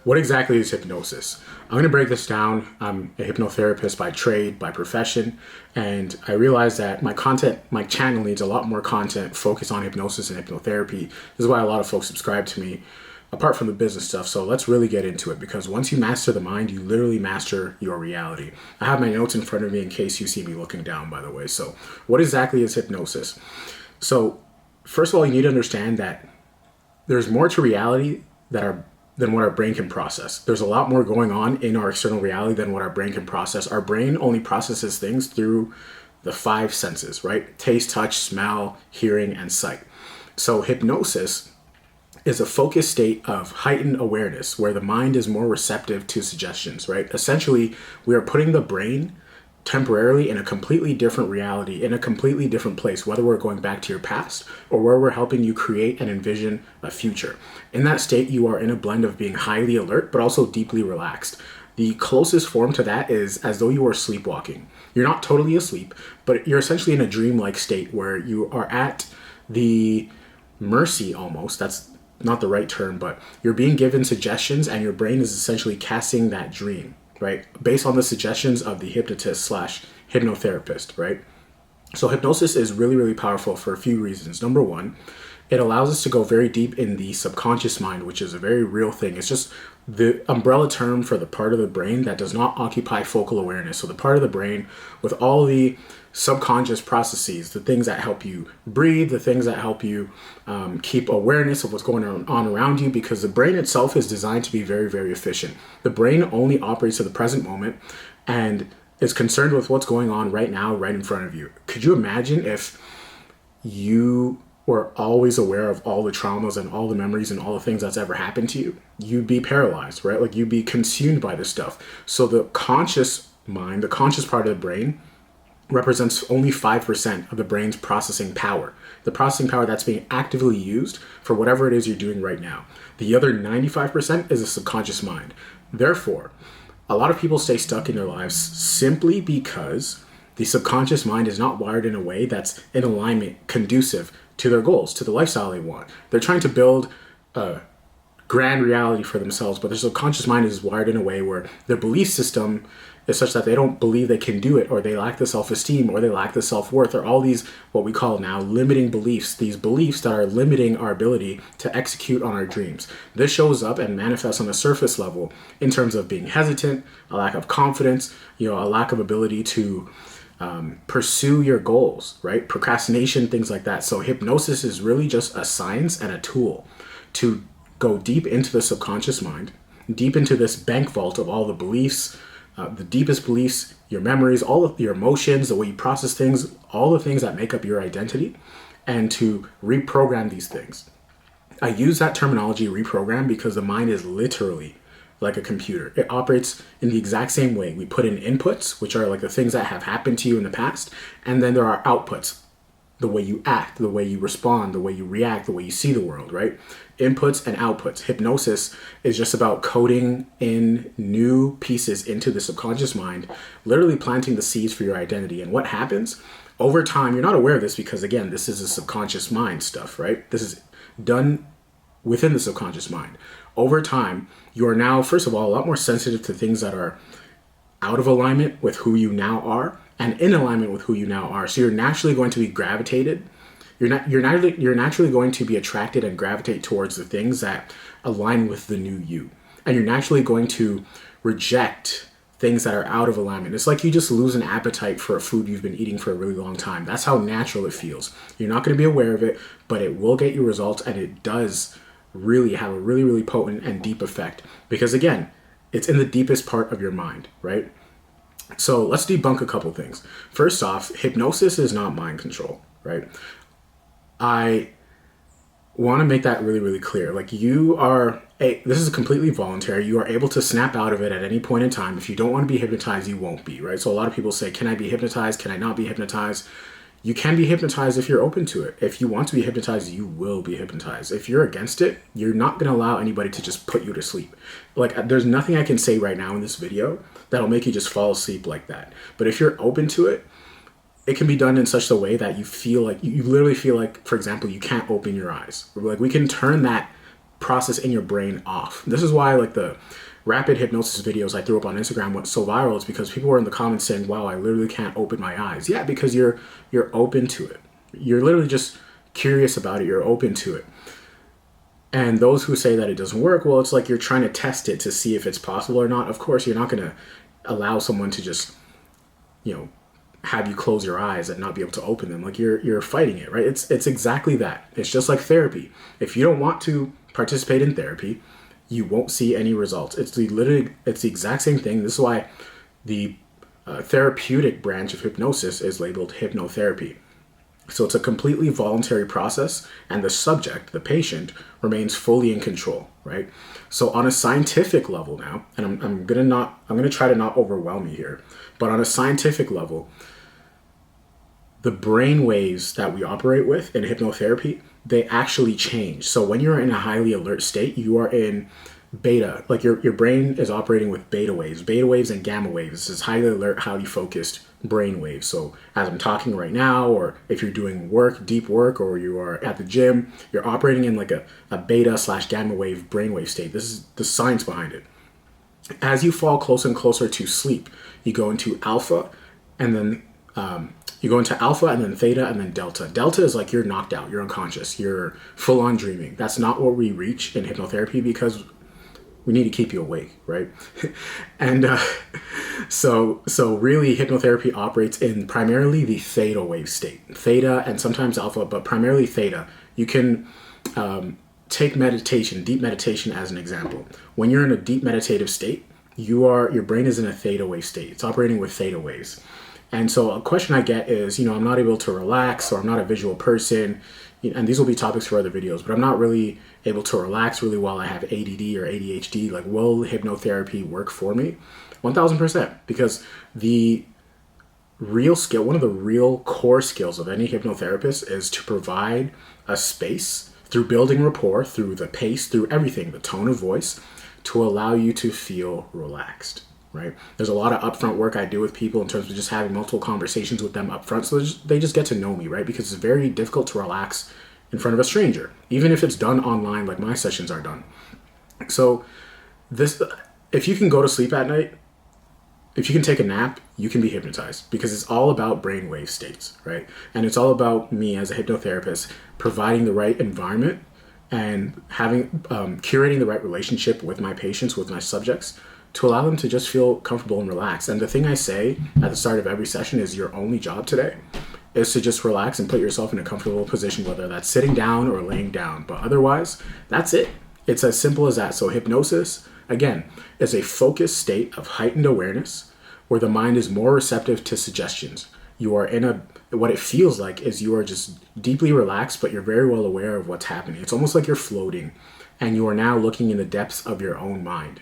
What exactly is hypnosis? I'm going to break this down. I'm a hypnotherapist by trade, by profession, and I realized that my channel needs a lot more content focused on hypnosis and hypnotherapy. This is why a lot of folks subscribe to me, apart from the business stuff. So let's really get into it, because once you master the mind, you literally master your reality. I have my notes in front of me in case you see me looking down, by the way. So what exactly is hypnosis? So first of all, you need to understand that there's more to reality than what our brain can process. There's a lot more going on in our external reality than what our brain can process. Our brain only processes things through the five senses, right? Taste, touch, smell, hearing, and sight. So hypnosis is a focused state of heightened awareness where the mind is more receptive to suggestions, right? Essentially, we are putting the brain temporarily in a completely different reality, in a completely different place, whether we're going back to your past or where we're helping you create and envision a future. In that state, you are in a blend of being highly alert, but also deeply relaxed. The closest form to that is as though you were sleepwalking. You're not totally asleep, but you're essentially in a dreamlike state where you are at the mercy almost. That's not the right term, but you're being given suggestions and your brain is essentially casting that dream, right? Based on the suggestions of the hypnotist slash hypnotherapist, right? So hypnosis is really, really powerful for a few reasons. Number one, it allows us to go very deep in the subconscious mind, which is a very real thing. It's just the umbrella term for the part of the brain that does not occupy focal awareness. So the part of the brain with all the subconscious processes, the things that help you breathe, the things that help you keep awareness of what's going on around you, because the brain itself is designed to be very, very efficient. The brain only operates to the present moment and is concerned with what's going on right now, right in front of you. Could you imagine if you were always aware of all the traumas and all the memories and all the things that's ever happened to you? You'd be paralyzed, right? Like, you'd be consumed by this stuff. So the conscious mind, the conscious part of the brain, represents only 5% of the brain's processing power. The processing power that's being actively used for whatever it is you're doing right now. The other 95% is a subconscious mind. Therefore, a lot of people stay stuck in their lives simply because the subconscious mind is not wired in a way that's in alignment, conducive to their goals, to the lifestyle they want. They're trying to build a grand reality for themselves, but their subconscious mind is wired in a way where their belief system is such that they don't believe they can do it, or they lack the self-esteem, or they lack the self-worth, or all these what we call now limiting beliefs, these beliefs that are limiting our ability to execute on our dreams. This shows up and manifests on a surface level in terms of being hesitant, a lack of confidence, a lack of ability to pursue your goals, right? Procrastination, things like that. So hypnosis is really just a science and a tool to go deep into the subconscious mind, deep into this bank vault of all the beliefs, the deepest beliefs, your memories, all of your emotions, the way you process things, all the things that make up your identity, and to reprogram these things. I use that terminology, reprogram, because the mind is literally like a computer. It operates in the exact same way. We put in inputs, which are like the things that have happened to you in the past, and then there are outputs, the way you act, the way you respond, the way you react, the way you see the world, right? Inputs and outputs. Hypnosis is just about coding in new pieces into the subconscious mind, literally planting the seeds for your identity. And what happens over time, you're not aware of this because, again, this is a subconscious mind stuff, right? This is done within the subconscious mind. Over time, you are now, first of all, a lot more sensitive to things that are out of alignment with who you now are and in alignment with who you now are. So you're naturally going to be gravitated. You're naturally going to be attracted and gravitate towards the things that align with the new you. And you're naturally going to reject things that are out of alignment. It's like you just lose an appetite for a food you've been eating for a really long time. That's how natural it feels. You're not going to be aware of it, but it will get you results, and it does really have a really, really potent and deep effect. Because again, it's in the deepest part of your mind, right? So let's debunk a couple things. First off, hypnosis is not mind control, right? I want to make that really, really clear. Like, this is completely voluntary. You are able to snap out of it at any point in time. If you don't want to be hypnotized, you won't be, right? So a lot of people say, can I be hypnotized? Can I not be hypnotized? You can be hypnotized if you're open to it. If you want to be hypnotized, you will be hypnotized. If you're against it, you're not going to allow anybody to just put you to sleep. Like, there's nothing I can say right now in this video that'll make you just fall asleep like that. But if you're open to it, it can be done in such a way that you feel like, you literally feel like, for example, you can't open your eyes. Like, we can turn that process in your brain off. This is why like the rapid hypnosis videos I threw up on Instagram went so viral. It's because people were in the comments saying, wow, I literally can't open my eyes. Yeah, because you're open to it. You're literally just curious about it. You're open to it. And those who say that it doesn't work, well, it's like you're trying to test it to see if it's possible or not. Of course, you're not going to allow someone to just, have you close your eyes and not be able to open them. Like you're fighting it, right? It's exactly that. It's just like therapy. If you don't want to participate in therapy, you won't see any results. It's the exact same thing. This is why the therapeutic branch of hypnosis is labeled hypnotherapy. So it's a completely voluntary process, and the subject, the patient, remains fully in control, right? So on a scientific level now, and I'm gonna try to not overwhelm you here, but on a scientific level, the brain waves that we operate with in hypnotherapy, they actually change. So when you're in a highly alert state, you are in beta, like your brain is operating with beta waves and gamma waves. This is highly alert, highly focused brain waves. So as I'm talking right now, or if you're doing work, deep work, or you are at the gym, you're operating in like a beta/gamma wave brainwave state. This is the science behind it. As you fall closer and closer to sleep, you go into alpha, and then theta, and then delta. Delta is like you're knocked out, you're unconscious, you're full on dreaming. That's not what we reach in hypnotherapy because we need to keep you awake, right? And so really hypnotherapy operates in primarily the theta wave state. Theta and sometimes alpha, but primarily theta. You can take meditation, deep meditation as an example. When you're in a deep meditative state, your brain is in a theta wave state. It's operating with theta waves. And so a question I get is, I'm not able to relax, or I'm not a visual person, and these will be topics for other videos, but I'm not really able to relax really well. I have ADD or ADHD. Like, will hypnotherapy work for me? 1000%, because the real skill, one of the real core skills of any hypnotherapist is to provide a space through building rapport, through the pace, through everything, the tone of voice, to allow you to feel relaxed. Right? There's a lot of upfront work I do with people in terms of just having multiple conversations with them upfront, so they just get to know me, right? Because it's very difficult to relax in front of a stranger, even if it's done online, like my sessions are done. So if you can go to sleep at night, if you can take a nap, you can be hypnotized, because it's all about brainwave states, right? And it's all about me as a hypnotherapist providing the right environment and having curating the right relationship with my patients, with my subjects, to allow them to just feel comfortable and relaxed. And the thing I say at the start of every session is your only job today is to just relax and put yourself in a comfortable position, whether that's sitting down or laying down. But otherwise, that's it. It's as simple as that. So hypnosis, again, is a focused state of heightened awareness where the mind is more receptive to suggestions. You are what it feels like is you are just deeply relaxed, but you're very well aware of what's happening. It's almost like you're floating, and you are now looking in the depths of your own mind.